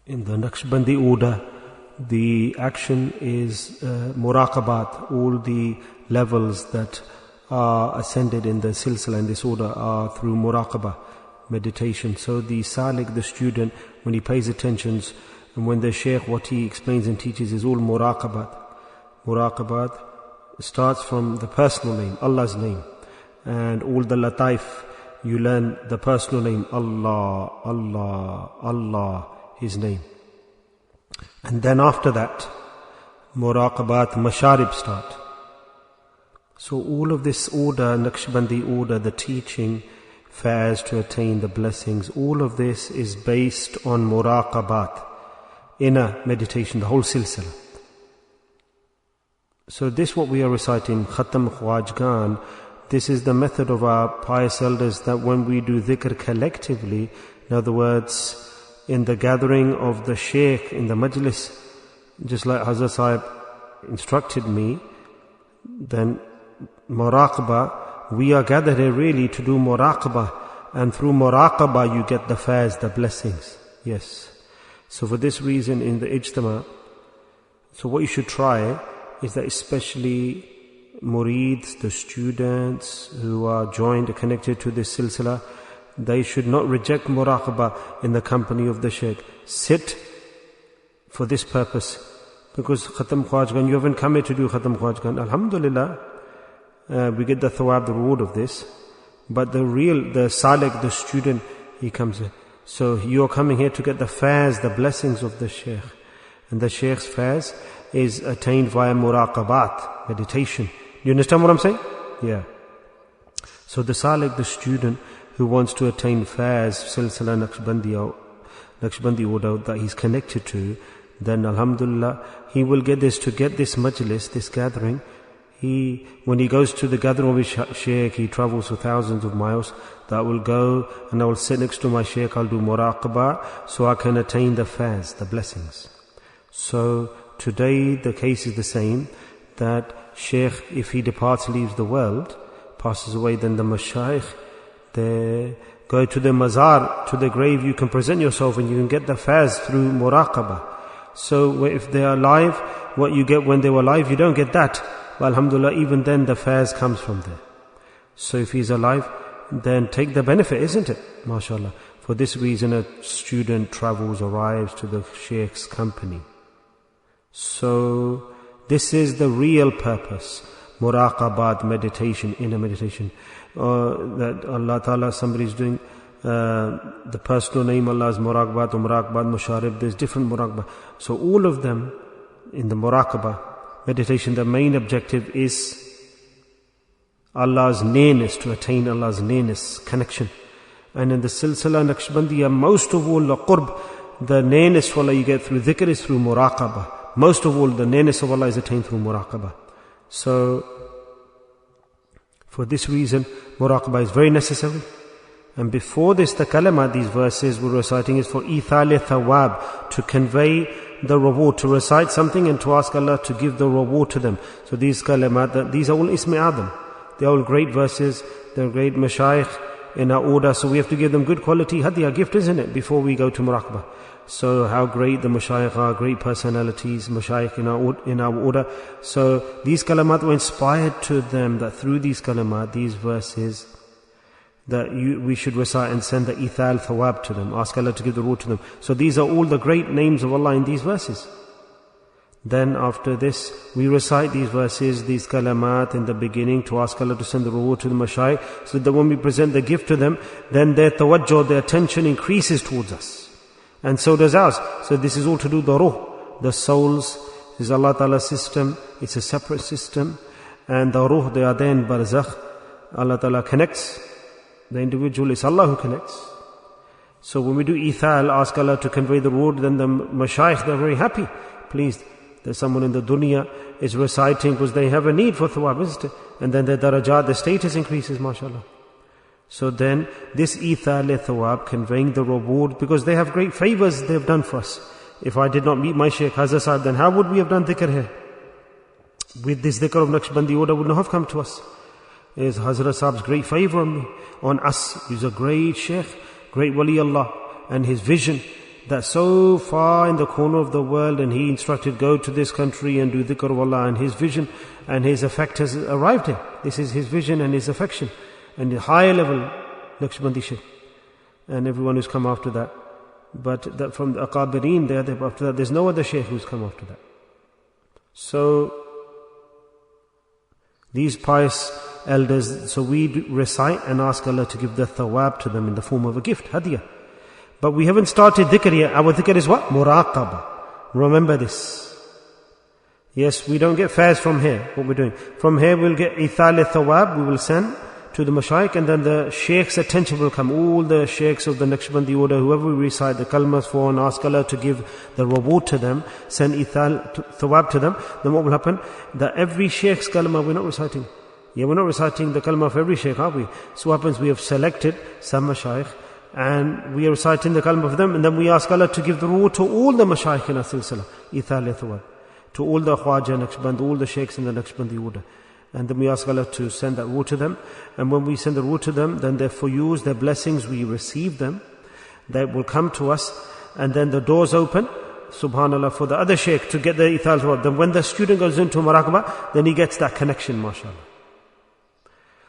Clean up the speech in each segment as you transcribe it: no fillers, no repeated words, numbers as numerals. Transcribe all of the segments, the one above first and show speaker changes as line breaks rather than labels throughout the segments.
In the Naqshbandi order, the action is muraqabat. All the levels that are ascended in the silsila in this order are through muraqabah, meditation. So the salik, the student, when he pays attention, and when the shaykh, what he explains and teaches is all muraqabat. Muraqabat starts from the personal name, Allah's name, and all the lataif, you learn the personal name, Allah, Allah, Allah, His name. And then after that, muraqabat, masharib start. So all of this order, Naqshbandi order, the teaching, fairs to attain the blessings, all of this is based on muraqabat, inner meditation, the whole silsila. So this what we are reciting, Khatam Khwajgan, this is the method of our pious elders, that when we do dhikr collectively, in other words, in the gathering of the shaykh, in the majlis, just like Hazrat Sahib instructed me, then muraqabah, we are gathered here really to do muraqabah, and through muraqabah you get the fairs, the blessings. Yes. So for this reason in the ijtama, so what you should try is that especially murids, the students who are joined, connected to this silsila, they should not reject muraqabah in the company of the shaykh. Sit for this purpose. Because Khatam Khwajgan, you haven't come here to do Khatam Khwajgan. Alhamdulillah, we get the thawab, the reward of this. But the salik, the student, he comes here. So you're coming here to get the fairs, the blessings of the shaykh. And the shaykh's fairs is attained via muraqabat, meditation. You understand what I'm saying? Yeah. So the salik, the student who wants to attain fairs, silsila Naqshbandi order that he's connected to, then alhamdulillah, he will get this, to get this majlis, this gathering. When he goes to the gathering of his shaykh, he travels for thousands of miles. That will go and I will sit next to my shaykh, I'll do muraqabah, so I can attain the fairs, the blessings. So today the case is the same, that shaykh, if he departs, leaves the world, passes away, then the mashayikh, they go to the mazar, to the grave, you can present yourself and you can get the fairs through muraqabah. So if they are alive, what you get when they were alive, you don't get that. But alhamdulillah, even then the fairs comes from there. So if he's alive, then take the benefit, isn't it? MashaAllah. For this reason a student travels, arrives to the shaykh's company. So this is the real purpose. Muraqabat, meditation, inner meditation. That Allah Ta'ala, somebody is doing the personal name Allah is muraqabat or muraqabat, musharib, there's different muraqabat. So all of them in the muraqabah meditation, the main objective is Allah's nearness, to attain Allah's nearness, connection. And in the silsila Naqshbandiya, most of all the qurb, the nearness for Allah you get through dhikr is through muraqabah. Most of all the nearness of Allah is attained through muraqabah. So for this reason muraqabah is very necessary. And before this, the kalama, these verses we're reciting, is for ithal thawab, to convey the reward, to recite something and to ask Allah to give the reward to them. So these kalamat, these are all ismi adam. They are all great verses, they're great mashayikh in our order, so we have to give them good quality hadiyah, gift, isn't it, before we go to muraqabah. So how great the mashayikh are, great personalities, mashayikh in our order. So these kalamat were inspired to them, that through these kalamat, these verses, that we should recite and send the ithal thawab to them, ask Allah to give the reward to them. So these are all the great names of Allah in these verses. Then after this, we recite these verses, these kalamat in the beginning, to ask Allah to send the reward to the mashayikh, so that when we present the gift to them, then their tawajjuh, their attention increases towards us. And so does ours. So this is all to do the ruh, the souls, is Allah Ta'ala's system, it's a separate system. And the ruh, they are there in barzakh. Allah Ta'ala connects the individual, it's Allah who connects. So when we do ithal, ask Allah to convey the reward, then the mashayikh, they're very happy, pleased. There's someone in the dunya is reciting because they have a need for thawab, isn't it? And then their darajat, the status increases, mashallah. So then this ithal thawab, conveying the reward, because they have great favors they have done for us. If I did not meet my Shaykh Hazrat Sahib, then how would we have done dhikr here? With this dhikr of Naqshbandi order would not have come to us. Is Hazrat Sahib's great favor on me, on us. He's a great Shaykh, great Wali Allah, and his vision that's so far in the corner of the world, and he instructed, go to this country and do dhikr of Allah, and his vision and his effect has arrived here. This is his vision and his affection, and the higher level Naqshbandi Sheikh, and everyone who's come after that. But that from the Aqabireen there, after that, there's no other Sheikh who's come after that. So, these pious elders, so we recite and ask Allah to give the thawab to them in the form of a gift, hadiyah. But we haven't started dhikr yet. Our dhikr is what? Muraqabah. Remember this. Yes, we don't get fares from here, what we're doing. From here we'll get ithal thawab, we will send to the mashayikh, and then the sheikh's attention will come. All the sheikhs of the Naqshbandi order, whoever we recite the kalmas for and ask Allah to give the reward to them, send ithal thawab to them, then what will happen? That every sheikh's kalma we're not reciting. Yeah, we're not reciting the kalma of every sheikh, are we? So what happens, we have selected some mashayikh, and we are reciting the kalma of them, and then we ask Allah to give the reward to all the mashayikh in our silsila, ithal thawab, to all the Khwaja Naqshband, all the sheikhs in the Naqshbandi order. And then we ask Allah to send that reward to them. And when we send the reward to them, then their fuyuz, their blessings, we receive them. They will come to us. And then the doors open, subhanAllah, for the other sheikh to get the ithal thawab. Then when the student goes into Muraqabah, then he gets that connection, mashallah.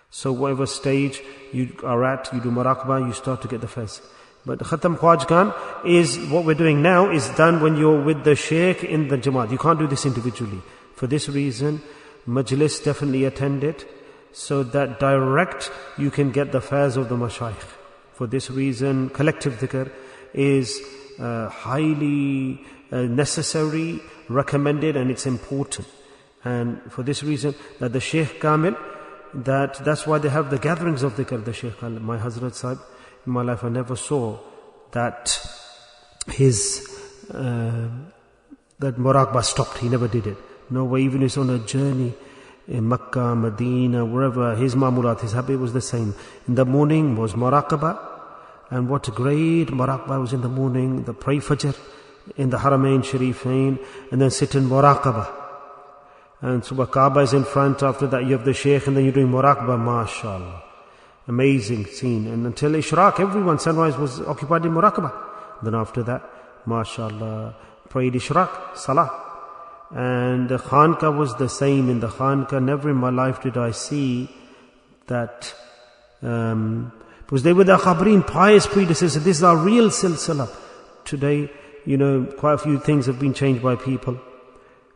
So whatever stage you are at, you do Muraqabah, you start to get the fez. But Khatam Khwajgan is, what we're doing now, is done when you're with the sheikh in the Jamaat. You can't do this individually. For this reason, Majlis definitely attend it, so that direct you can get the faiz of the mashayikh. For this reason, collective dhikr is highly necessary, recommended, and it's important. And for this reason, that the Sheikh Kamil, that's why they have the gatherings of dhikr. The Sheikh Kamil, my Hadhrat Sahib, in my life I never saw that his that muraqabah stopped. He never did it. No way, even if he's on a journey in Makkah, Medina, wherever, his ma'mulat, his habit was the same. In the morning was muraqabah, and what a great muraqabah was in the morning, the pray fajr in the Haramain Sharifain, and then sit in muraqabah. And Subha Kaaba is in front, after that you have the Shaykh, and then you're doing muraqabah, mashallah. Amazing scene. And until Ishraq, everyone, sunrise was occupied in muraqabah. Then after that, mashallah, prayed Ishraq, salah. And the Khanka was the same. In the Khanka, never in my life did I see that, because they were the Khabreen, pious predecessors. This is our real silsila. Today, quite a few things have been changed by people.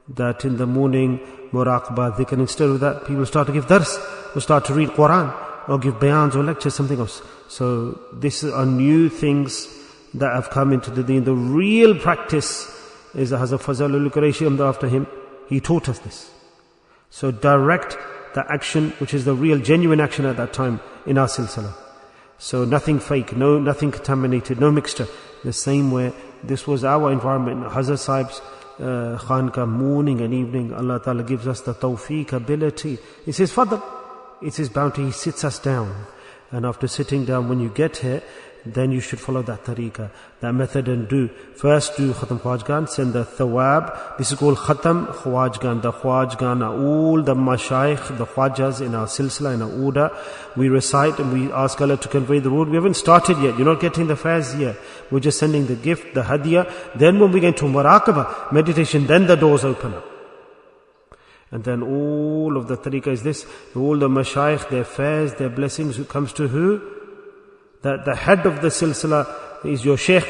That in the morning, muraqabah, dhikr, instead of that, people start to give dars, or start to read Quran, or give bayans or lectures, something else. So, these are new things that have come into the deen. The real practice is Hazrat Fazalul Qurayshi, after him, he taught us this. So direct the action, which is the real genuine action at that time in our silsila. So nothing fake, nothing contaminated, no mixture. The same way, this was our environment. Hazrat Sahib's Khanka, morning and evening, Allah Ta'ala gives us the tawfiq, ability. It's His fadl, it's His bounty. He sits us down. And after sitting down, when you get here, then you should follow that tariqah, that method, and first do Khatam Khwajgan, send the thawab. This is called Khatam Khwajgan. The Khwajgan are all the mashayikh, the Khwajas in our silsila, in our order. We recite and we ask Allah to convey the reward. We haven't started yet. You're not getting the faiz yet. We're just sending the gift, the hadiyah. Then when we get to Muraqabah, meditation, then the doors open up. And then all of the tariqah is this. All the mashayikh, their faiz, their blessings, who comes to who? That the head of the silsila is your sheikh.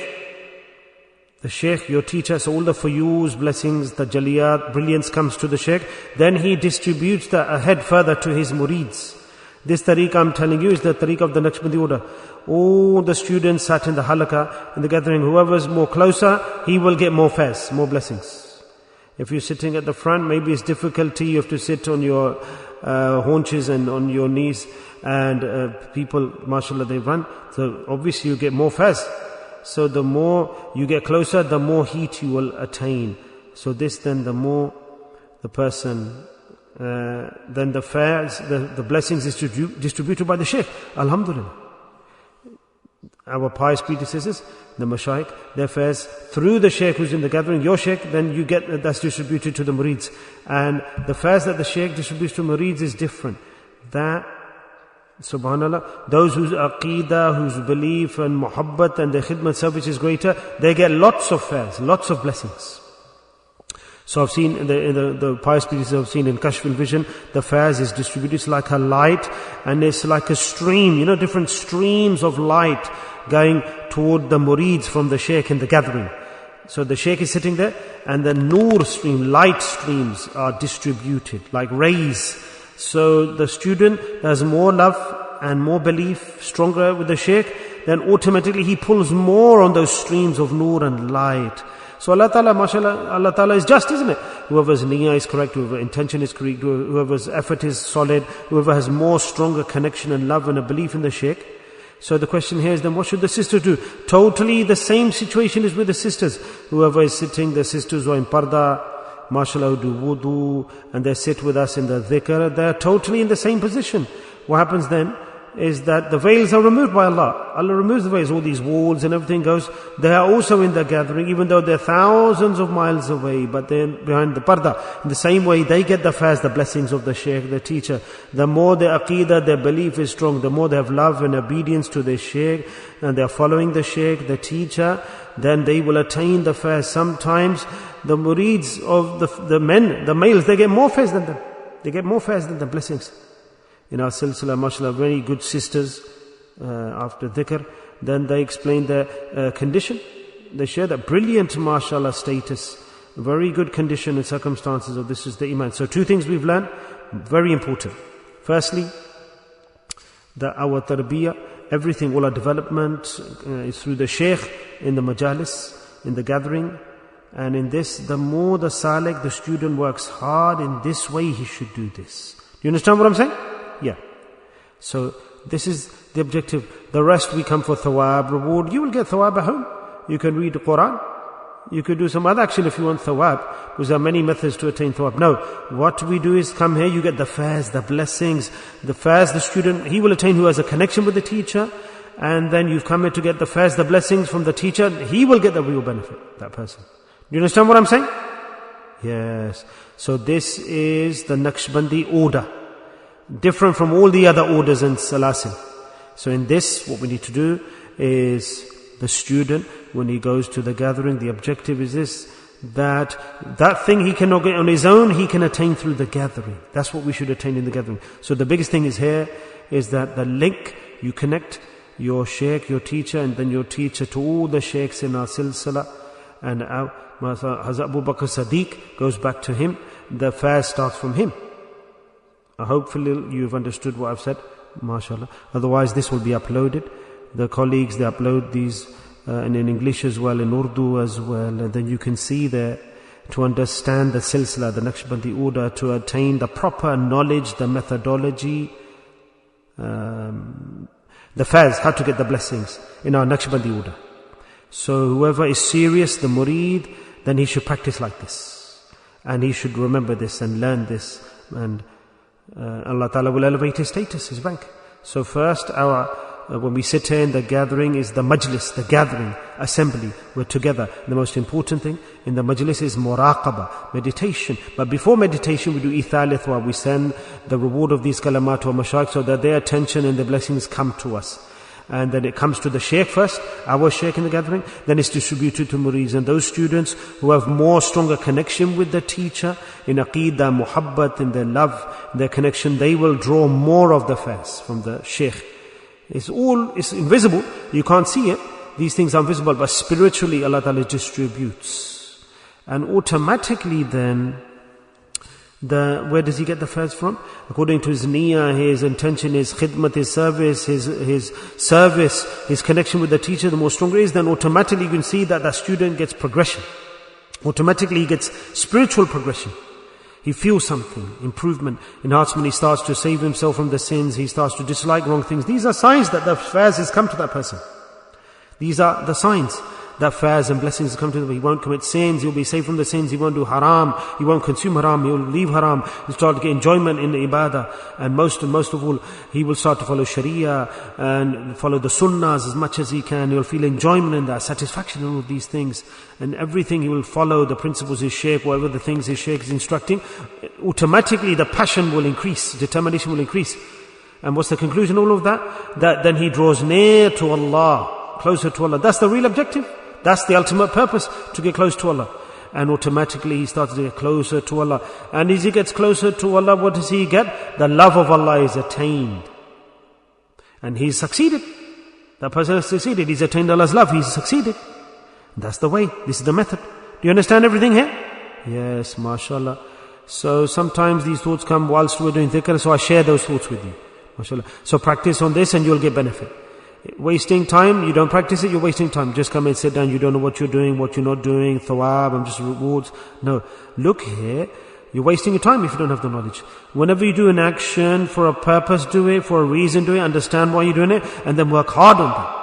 The sheikh, your teacher. So all the fuyuz, blessings, the jaliyat, brilliance comes to the sheikh. Then he distributes the ahead further to his murids. This tariqah I'm telling you is the tariqah of the Naqshbandi order. All the students sat in the halaqah, in the gathering. Whoever's more closer, he will get more faiz, more blessings. If you're sitting at the front, maybe it's difficulty. You have to sit on your haunches and on your knees. And people, mashallah, they run. So obviously you get more faiz. So the more you get closer, the more heat you will attain. So this then, the more the person, then the faiz, the blessings is distributed by the sheikh. Alhamdulillah. Our pious predecessors, the mashayikh, their faiz through the sheikh who's in the gathering, your sheikh, then you get that's distributed to the murids. And the faiz that the sheikh distributes to murids is different. That Subhanallah. Those whose aqeedah, whose belief and muhabbat and their khidmat service is greater, they get lots of fairs, lots of blessings. So I've seen, in the pious pieces I've seen in Kashf al-Vision, the fairs is distributed, it's like a light, and it's like a stream, different streams of light going toward the murids from the Shaykh in the gathering. So the Shaykh is sitting there, and the nur stream, light streams are distributed, like rays. So the student has more love and more belief, stronger with the Shaykh, then automatically he pulls more on those streams of nur and light. So Allah Ta'ala, mashallah, Allah Ta'ala is just, isn't it? Whoever's niyyah is correct, whoever's intention is correct, whoever's effort is solid, whoever has more stronger connection and love and a belief in the Shaykh. So the question here is then, what should the sisters do? Totally the same situation is with the sisters. Whoever is sitting, the sisters who are in parda, mashallah, who do wudu, and they sit with us in the dhikr, they're totally in the same position. What happens then is that the veils are removed by Allah. Allah removes the veils, all these walls and everything goes. They are also in the gathering, even though they're thousands of miles away, but they're behind the parda. In the same way, they get the fairs, the blessings of the Shaykh, the teacher. The more their aqeedah, their belief is strong, the more they have love and obedience to their Shaykh, and they're following the Shaykh, the teacher, then they will attain the fairs. Sometimes the murids of the men, the males, they get more fairs than them. They get more fairs than the blessings. In our silsila, mashallah, very good sisters, after dhikr, then they explain their condition. They share that brilliant, mashallah, status, very good condition and circumstances of this is the iman. So 2 things we've learned, very important. Firstly, that our tarbiyah, everything, all our development is through the Shaykh in the majalis, in the gathering. And in this, the more the salik, the student works hard, in this way he should do this. Do you understand what I'm saying? Yeah. So this is the objective. The rest we come for thawab, reward. You will get thawab at home. You can read the Quran. You could do some other action if you want thawab, because there are many methods to attain thawab. No, what we do is come here, you get the fairs, the blessings. The fairs, the student, he will attain who has a connection with the teacher. And then you've come here to get the fairs, the blessings from the teacher. He will get the real benefit, that person. Do you understand what I'm saying? Yes. So this is the Naqshbandi order. Different from all the other orders and salasil. So in this, what we need to do is the student, when he goes to the gathering, the objective is this, that thing he cannot get on his own, he can attain through the gathering. That's what we should attain in the gathering. So the biggest thing is here, is that the link, you connect your Shaykh, your teacher, and then your teacher to all the Shaykhs in our silsila. And Hazrat Abu Bakr Siddiq goes back to him. The fast starts from him. Hopefully you've understood what I've said, mashallah. Otherwise this will be uploaded. The colleagues, they upload these and in English as well, in Urdu as well, and then you can see there to understand the silsila, the Naqshbandi order, to attain the proper knowledge, the methodology, the fairs, how to get the blessings in our Naqshbandi order. So whoever is serious, the murid, then he should practice like this, and he should remember this and learn this, and Allah Ta'ala will elevate his status, his rank. So first, when we sit here in the gathering is the majlis, the gathering, assembly. We're together. The most important thing in the majlis is muraqabah, meditation. But before meditation, we do ithalithwa. We send the reward of these kalamat to our mashayikh so that their attention and their blessings come to us. And then it comes to the Shaykh first, our Shaykh in the gathering, then it's distributed to murids. And those students who have more stronger connection with the teacher, in aqeedah, muhabbat, in their love, their connection, they will draw more of the fairs from the Shaykh. It's invisible, you can't see it, these things are invisible, but spiritually Allah Ta'ala distributes. And automatically then, where does he get the fairs from? According to his niyyah, his intention, his khidmat, his service, his connection with the teacher, the more stronger it is, then automatically you can see that the student gets progression. Automatically he gets spiritual progression. He feels something, improvement. Enhancement, he starts to save himself from the sins, he starts to dislike wrong things. These are signs that the fairs has come to that person. These are the signs that fairs and blessings come to him. He won't commit sins, he'll be saved from the sins, he won't do haram, he won't consume haram, he'll leave haram, he'll start to get enjoyment in the ibadah, and most of all, he will start to follow sharia and follow the sunnahs as much as he can. He'll feel enjoyment in that, satisfaction in all of these things, and everything he will follow the principles his Shaykh, whatever the things his Shaykh is instructing. Automatically the passion will increase, determination will increase. And what's the conclusion of all of that? That then he draws near to Allah, closer to Allah. That's the real objective. That's the ultimate purpose, to get close to Allah. And automatically he starts to get closer to Allah. And as he gets closer to Allah, what does he get? The love of Allah is attained. And he's succeeded. That person has succeeded. He's attained Allah's love. He's succeeded. That's the way. This is the method. Do you understand everything here? Yes, mashallah. So sometimes these thoughts come whilst we're doing dhikr, so I share those thoughts with you. MashaAllah. So practice on this and you'll get benefit. Wasting time, you don't practice it, you're wasting time. Just come and sit down, you don't know what you're doing, what you're not doing, thawab, and just rewards. No. Look here, you're wasting your time if you don't have the knowledge. Whenever you do an action for a purpose, do it, for a reason, do it, understand why you're doing it, and then work hard on that.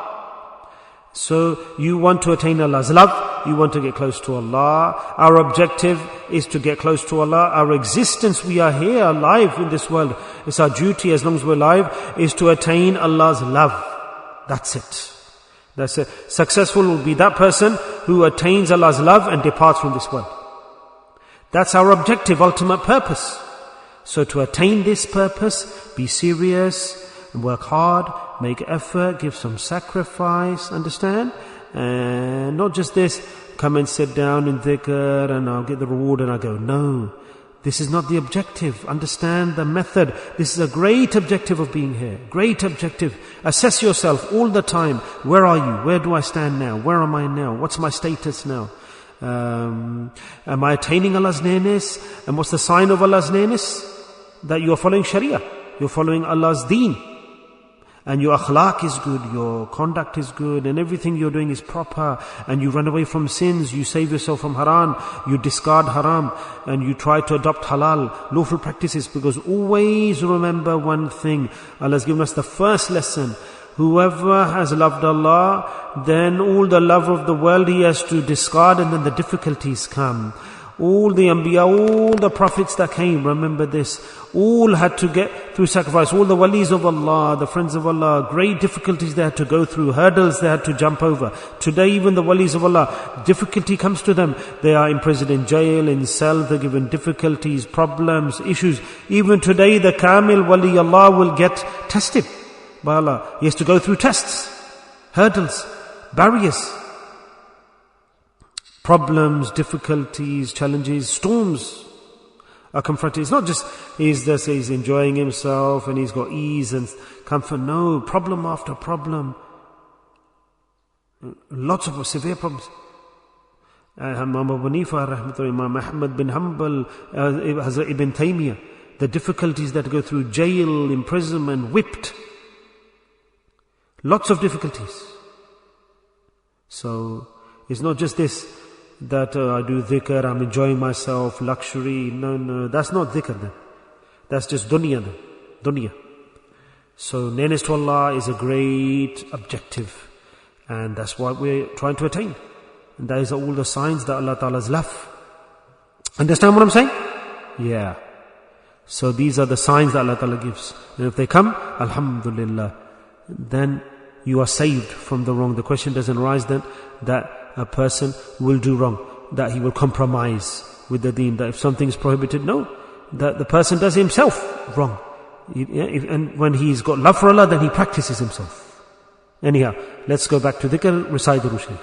So you want to attain Allah's love, you want to get close to Allah. Our objective is to get close to Allah. Our existence, we are here alive in this world. It's our duty as long as we're alive, is to attain Allah's love. That's it. That's it. Successful will be that person who attains Allah's love and departs from this world. That's our objective, ultimate purpose. So to attain this purpose, be serious, and work hard, make effort, give some sacrifice, understand? And not just this, come and sit down in dhikr and I'll get the reward and I go. No, this is not the objective. Understand the method. This is a great objective of being here. Great objective. Assess yourself all the time. Where are you? Where do I stand now? Where am I now? What's my status now? Am I attaining Allah's nearness? And what's the sign of Allah's nearness? That you are following Sharia. You're following Allah's deen. And your akhlaq is good, your conduct is good, and everything you're doing is proper, and you run away from sins, you save yourself from haram, you discard haram, and you try to adopt halal, lawful practices, because always remember one thing. Allah has given us the first lesson. Whoever has loved Allah, then all the love of the world he has to discard, and then the difficulties come. All the Anbiya, all the prophets that came, remember this, all had to get through sacrifice. All the walis of Allah, the friends of Allah, great difficulties they had to go through, hurdles they had to jump over. Today even the walis of Allah, difficulty comes to them. They are imprisoned in jail, in cell, they're given difficulties, problems, issues. Even today the Kamil wali Allah will get tested by Allah. He has to go through tests, hurdles, barriers. Problems, difficulties, challenges, storms are confronted. It's not just he's enjoying himself and he's got ease and comfort. No, problem after problem. Lots of severe problems. Imam Abu Hanifa, rahmatullah, Imam Ahmad bin Hanbal, Hazrat Ibn Taymiyyah, the difficulties that go through jail, imprisonment, whipped. Lots of difficulties. So, it's not just this, that I do dhikr, I'm enjoying myself, luxury. No, that's not dhikr then. That's just dunya then. Dunya. So nearness to Allah is a great objective. And that's what we're trying to attain. And that is all the signs that Allah Ta'ala's love. Understand what I'm saying? Yeah. So these are the signs that Allah Ta'ala gives. And if they come, alhamdulillah, then you are saved from the wrong. The question doesn't arise then that a person will do wrong, that he will compromise with the deen, that if something is prohibited, no, that the person does himself wrong. And when he's got love for Allah, then he practices himself. Anyhow, let's go back to dhikr, recite the Durood Sharif.